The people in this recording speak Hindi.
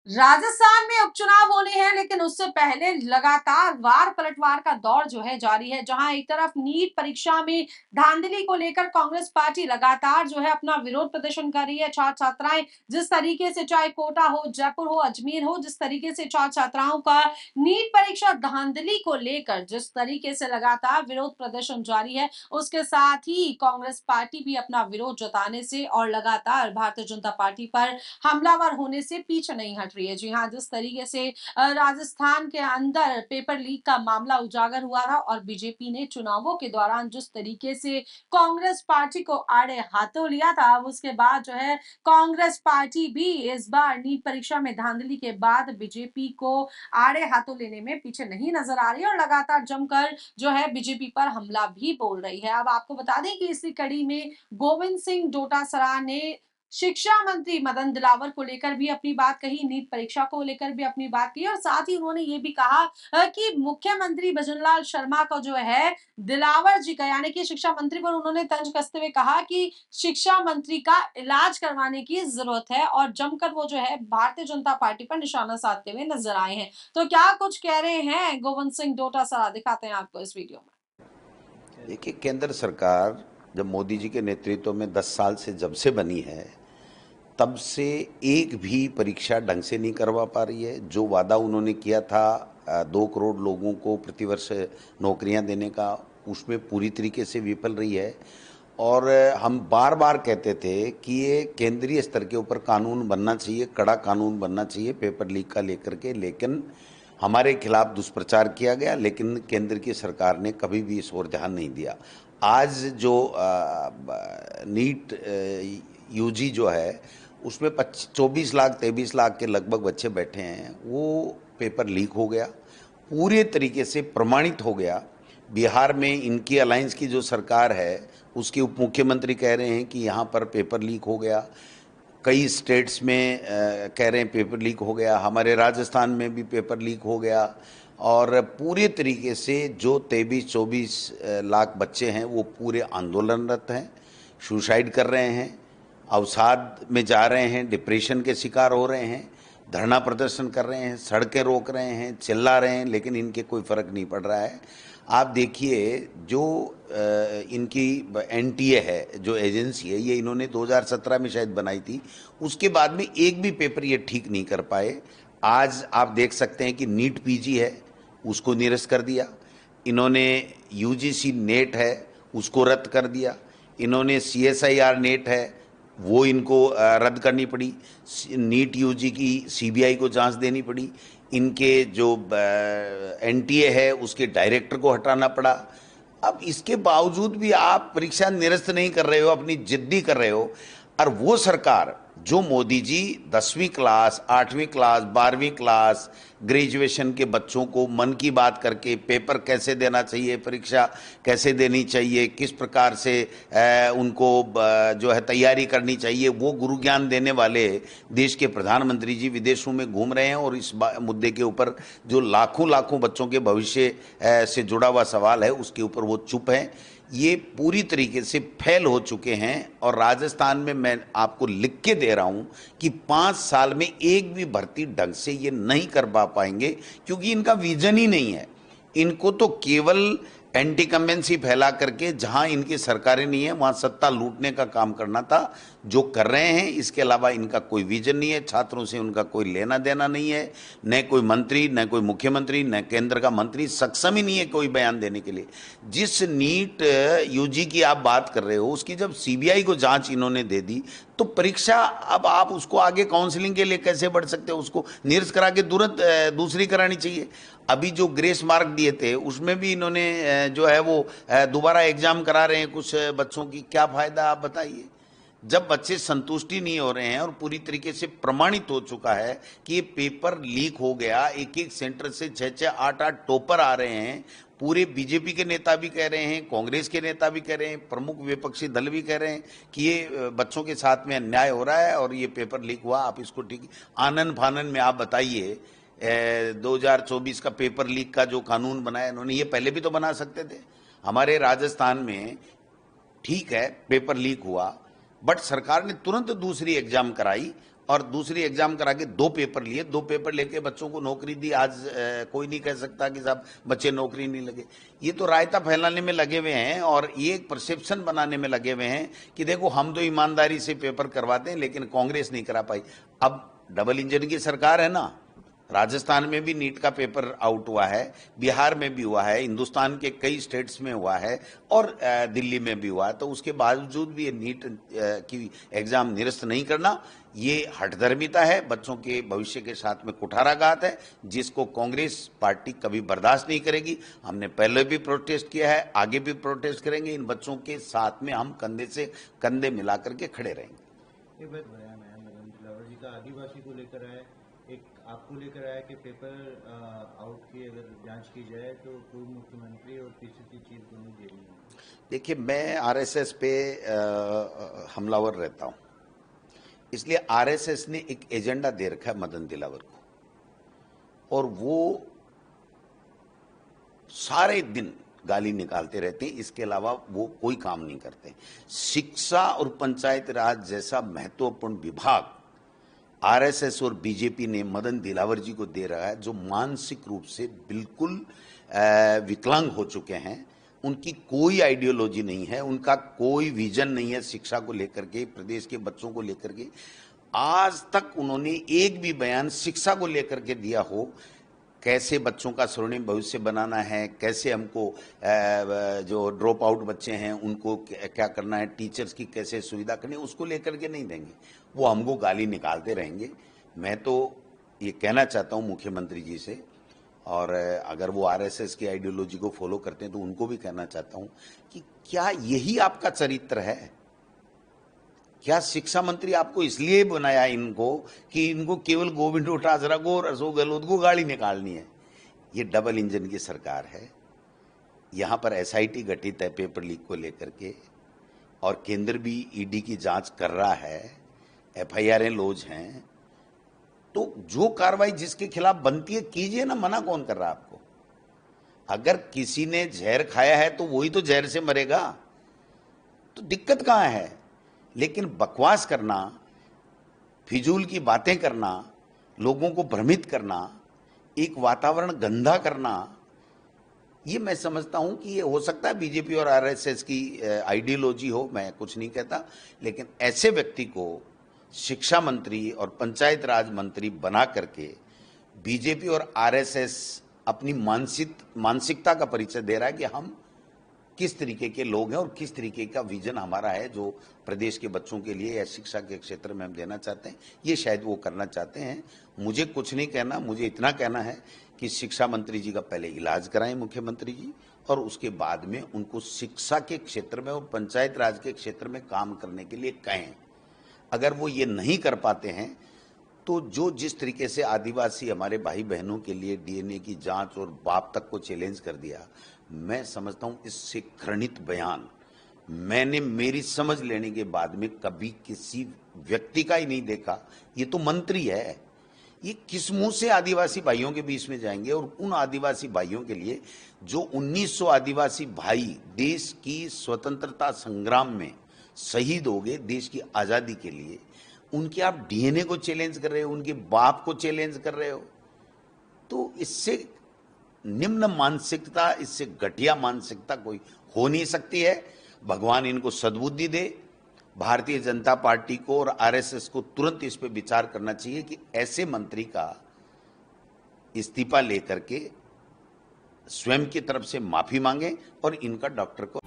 राजस्थान में उपचुनाव होने हैं, लेकिन उससे पहले लगातार वार पलटवार का दौर जो है जारी है। जहां एक तरफ नीट परीक्षा में धांधली को लेकर कांग्रेस पार्टी लगातार जो है अपना विरोध प्रदर्शन कर रही है। छात्र छात्राएं जिस तरीके से, चाहे कोटा हो, जयपुर हो, अजमेर हो, जिस तरीके से छात्र छात्राओं का नीट परीक्षा धांधली को लेकर जिस तरीके से लगातार विरोध प्रदर्शन जारी है, उसके साथ ही कांग्रेस पार्टी भी अपना विरोध जताने से और लगातार भारतीय जनता पार्टी पर हमलावर होने से पीछे नहीं हट रही है। जी हाँ, जिस तरीके से राजस्थान के अंदर पेपर लीक का मामला उजागर हुआ था और बीजेपी ने चुनावों के दौरान जिस तरीके से कांग्रेस पार्टी को आड़े हाथों लिया था, उसके बाद जो है कांग्रेस पार्टी भी इस बार नीट परीक्षा में धांधली के बाद बीजेपी को आड़े हाथों लेने में पीछे नहीं नजर आ रही है और लगातार जमकर जो है बीजेपी पर हमला भी बोल रही है। अब आपको बता दें कि इसी कड़ी में गोविंद सिंह डोटासरा ने शिक्षा मंत्री मदन दिलावर को लेकर भी अपनी बात कही, नीट परीक्षा को लेकर भी अपनी बात कही और साथ ही उन्होंने ये भी कहा कि मुख्यमंत्री भजनलाल शर्मा का जो है दिलावर जी का, यानी कि शिक्षा मंत्री पर उन्होंने तंज कसते हुए कहा कि शिक्षा मंत्री का इलाज करवाने की जरूरत है और जमकर वो जो है भारतीय जनता पार्टी पर निशाना साधते हुए नजर आए हैं। तो क्या कुछ कह रहे हैं गोविंद सिंह डोटासरा, दिखाते हैं आपको इस वीडियो में। देखिए, केंद्र सरकार जब मोदी जी के नेतृत्व में 10 साल से जब से बनी है, तब से एक भी परीक्षा ढंग से नहीं करवा पा रही है। जो वादा उन्होंने किया था 2 करोड़ लोगों को प्रतिवर्ष नौकरियां देने का, उसमें पूरी तरीके से विफल रही है। और हम बार बार कहते थे कि ये केंद्रीय स्तर के ऊपर कानून बनना चाहिए, कड़ा कानून बनना चाहिए पेपर लीक का लेकर के, लेकिन हमारे खिलाफ दुष्प्रचार किया गया, लेकिन केंद्र की सरकार ने कभी भी इस ओर ध्यान नहीं दिया। आज जो नीट यूजी जो है, उसमें 24 लाख 23 लाख के लगभग बच्चे बैठे हैं, वो पेपर लीक हो गया, पूरे तरीके से प्रमाणित हो गया। बिहार में इनकी अलायंस की जो सरकार है, उसके उप मुख्यमंत्री कह रहे हैं कि यहाँ पर पेपर लीक हो गया। कई स्टेट्स में कह रहे हैं पेपर लीक हो गया, हमारे राजस्थान में भी पेपर लीक हो गया। और पूरे तरीके से जो 23-24 लाख बच्चे हैं, वो पूरे आंदोलनरत हैं, सुसाइड कर रहे हैं, अवसाद में जा रहे हैं, डिप्रेशन के शिकार हो रहे हैं, धरना प्रदर्शन कर रहे हैं, सड़कें रोक रहे हैं, चिल्ला रहे हैं, लेकिन इनके कोई फ़र्क नहीं पड़ रहा है। आप देखिए, जो इनकी एनटीए है, जो एजेंसी है, ये इन्होंने 2017 में शायद बनाई थी, उसके बाद में एक भी पेपर ये ठीक नहीं कर पाए। आज आप देख सकते हैं कि नीट पीजी है, उसको निरस्त कर दिया। इन्होंने यूजीसी नेट है, उसको रद्द कर दिया। इन्होंने सीएसआईआर नेट है, वो इनको रद्द करनी पड़ी। नीट यूजी की सीबीआई को जांच देनी पड़ी। इनके जो एनटीए है, उसके डायरेक्टर को हटाना पड़ा। अब इसके बावजूद भी आप परीक्षा निरस्त नहीं कर रहे हो, अपनी जिद्दी कर रहे हो। और वो सरकार जो मोदी जी 10वीं क्लास, 8वीं क्लास, 12वीं क्लास, ग्रेजुएशन के बच्चों को मन की बात करके पेपर कैसे देना चाहिए, परीक्षा कैसे देनी चाहिए, किस प्रकार से उनको जो है तैयारी करनी चाहिए, वो गुरु ज्ञान देने वाले देश के प्रधानमंत्री जी विदेशों में घूम रहे हैं और इस मुद्दे के ऊपर जो लाखों लाखों बच्चों के भविष्य से जुड़ा हुआ सवाल है, उसके ऊपर वो चुप हैं। ये पूरी तरीके से फेल हो चुके हैं। और राजस्थान में मैं आपको लिख के दे रहा हूं कि 5 साल में एक भी भर्ती ढंग से ये नहीं कर पाएंगे, क्योंकि इनका विजन ही नहीं है। इनको तो केवल एंटी कमेंसी फैला करके, जहां इनकी सरकारें नहीं है, वहां सत्ता लूटने का काम करना था, जो कर रहे हैं। इसके अलावा इनका कोई विजन नहीं है, छात्रों से उनका कोई लेना देना नहीं है। न कोई मंत्री, न कोई मुख्यमंत्री, न केंद्र का मंत्री सक्षम ही नहीं है कोई बयान देने के लिए। जिस नीट यूजी की आप बात कर रहे हो, उसकी जब सीबीआई को जांच इन्होंने दे दी, तो परीक्षा अब आप उसको आगे काउंसलिंग के लिए कैसे बढ़ सकते हो? उसको निरस्त करा के तुरंत दूसरी करानी चाहिए। अभी जो ग्रेस मार्क दिए थे, उसमें भी इन्होंने जो है वो दोबारा एग्जाम करा रहे हैं कुछ बच्चों की। क्या फायदा, आप बताइए? जब बच्चे संतुष्टि नहीं हो रहे हैं और पूरी तरीके से प्रमाणित हो चुका है कि ये पेपर लीक हो गया, एक एक सेंटर से 6-6, 8-8 टॉपर आ रहे हैं, पूरे बीजेपी के नेता भी कह रहे हैं, कांग्रेस के नेता भी कह रहे हैं, प्रमुख विपक्षी दल भी कह रहे हैं कि ये बच्चों के साथ में अन्याय हो रहा है और ये पेपर लीक हुआ, आप इसको ठीक आनन फानन में आप बताइए। 2024 का पेपर लीक का जो कानून बनाया इन्होंने, ये पहले भी तो बना सकते थे। हमारे राजस्थान में ठीक है पेपर लीक हुआ, बट सरकार ने तुरंत दूसरी एग्जाम कराई और दूसरी एग्जाम करा के 2 पेपर लिए, 2 पेपर लेके बच्चों को नौकरी दी। आज कोई नहीं कह सकता कि साहब बच्चे नौकरी नहीं लगे। ये तो रायता फैलाने में लगे हुए हैं और ये एक परसेप्शन बनाने में लगे हुए हैं कि देखो हम तो ईमानदारी से पेपर करवाते हैं, लेकिन कांग्रेस नहीं करा पाई। अब डबल इंजन की सरकार है ना, राजस्थान में भी नीट का पेपर आउट हुआ है, बिहार में भी हुआ है, हिंदुस्तान के कई स्टेट्स में हुआ है और दिल्ली में भी हुआ है। तो उसके बावजूद भी ये नीट की एग्जाम निरस्त नहीं करना, ये हठधर्मिता है, बच्चों के भविष्य के साथ में कुठाराघात है, जिसको कांग्रेस पार्टी कभी बर्दाश्त नहीं करेगी। हमने पहले भी प्रोटेस्ट किया है, आगे भी प्रोटेस्ट करेंगे। इन बच्चों के साथ में हम कंधे से कंधे मिला करके खड़े रहेंगे। एक बात बयान है मदन दिलावर जी का आदिवासी को लेकर है, एक आपको लेकर आया कि पेपर आउट की अगर जांच की जाए तो पूर्व मुख्यमंत्री और पीसीसी चीफ दोनों जेल में हैं। देखिए, मैं आरएसएस पे हमलावर रहता हूं, इसलिए आरएसएस ने एक एजेंडा दे रखा है मदन दिलावर को और वो सारे दिन गाली निकालते रहते हैं। इसके अलावा वो कोई काम नहीं करते। शिक्षा और पंचायत राज जैसा महत्वपूर्ण विभाग आरएसएस और बीजेपी ने मदन दिलावर जी को दे रहा है, जो मानसिक रूप से बिल्कुल विकलांग हो चुके हैं। उनकी कोई आइडियोलॉजी नहीं है, उनका कोई विजन नहीं है शिक्षा को लेकर के, प्रदेश के बच्चों को लेकर के। आज तक उन्होंने एक भी बयान शिक्षा को लेकर के दिया हो, कैसे बच्चों का स्वर्णिम भविष्य बनाना है, कैसे हमको जो ड्रॉप आउट बच्चे हैं उनको क्या करना है, टीचर्स की कैसे सुविधा करनी है, उसको लेकर के नहीं देंगे। वो हमको गाली निकालते रहेंगे। मैं तो ये कहना चाहता हूँ मुख्यमंत्री जी से, और अगर वो आरएसएस की आइडियोलॉजी को फॉलो करते हैं तो उनको भी कहना चाहता हूँ कि क्या यही आपका चरित्र है? क्या शिक्षा मंत्री आपको इसलिए बनाया इनको कि इनको केवल गोविंद डोटासरा को और अशोक गहलोत को गाली निकालनी है? ये डबल इंजन की सरकार है। यहाँ पर एसआईटी गठित है पेपर लीक को लेकर के, और केंद्र भी ईडी की जांच कर रहा है, एफआईआर लॉज हैं। तो जो कार्रवाई जिसके खिलाफ बनती है कीजिए ना, मना कौन कर रहा है आपको? अगर किसी ने जहर खाया है तो वही तो जहर से मरेगा, तो दिक्कत कहाँ है? लेकिन बकवास करना, फिजूल की बातें करना, लोगों को भ्रमित करना, एक वातावरण गंदा करना, ये मैं समझता हूं कि ये हो सकता है बीजेपी और आरएसएस की आइडियोलॉजी हो, मैं कुछ नहीं कहता। लेकिन ऐसे व्यक्ति को शिक्षा मंत्री और पंचायत राज मंत्री बना करके बीजेपी और आरएसएस अपनी मानसिकता का परिचय दे रहा है कि हम किस तरीके के लोग हैं और किस तरीके का विजन हमारा है जो प्रदेश के बच्चों के लिए या शिक्षा के क्षेत्र में हम देना चाहते हैं। ये शायद वो करना चाहते हैं। मुझे कुछ नहीं कहना, मुझे इतना कहना है कि शिक्षा मंत्री जी का पहले इलाज कराएं मुख्यमंत्री जी, और उसके बाद में उनको शिक्षा के क्षेत्र में और पंचायत राज के क्षेत्र में काम करने के लिए कहें। अगर वो ये नहीं कर पाते हैं तो जो जिस तरीके से आदिवासी हमारे भाई बहनों के लिए डीएनए की जांच और बाप तक को चैलेंज कर दिया, मैं समझता हूं इससे घृणित बयान मैंने मेरी समझ लेने के बाद में कभी किसी व्यक्ति का ही नहीं देखा। ये तो मंत्री है, ये किस मुंह से आदिवासी भाइयों के बीच में जाएंगे? और उन आदिवासी भाइयों के लिए जो 1900 आदिवासी भाई देश की स्वतंत्रता संग्राम में शहीद हो गए देश की आजादी के लिए, उनके आप डीएनए को चैलेंज कर रहे हो, उनके बाप को चैलेंज कर रहे हो। तो इससे निम्न मानसिकता, इससे घटिया मानसिकता कोई हो नहीं सकती है। भगवान इनको सद्बुद्धि दे। भारतीय जनता पार्टी को और आरएसएस को तुरंत इस पे विचार करना चाहिए कि ऐसे मंत्री का इस्तीफा लेकर के स्वयं की तरफ से माफी मांगे और इनका डॉक्टर को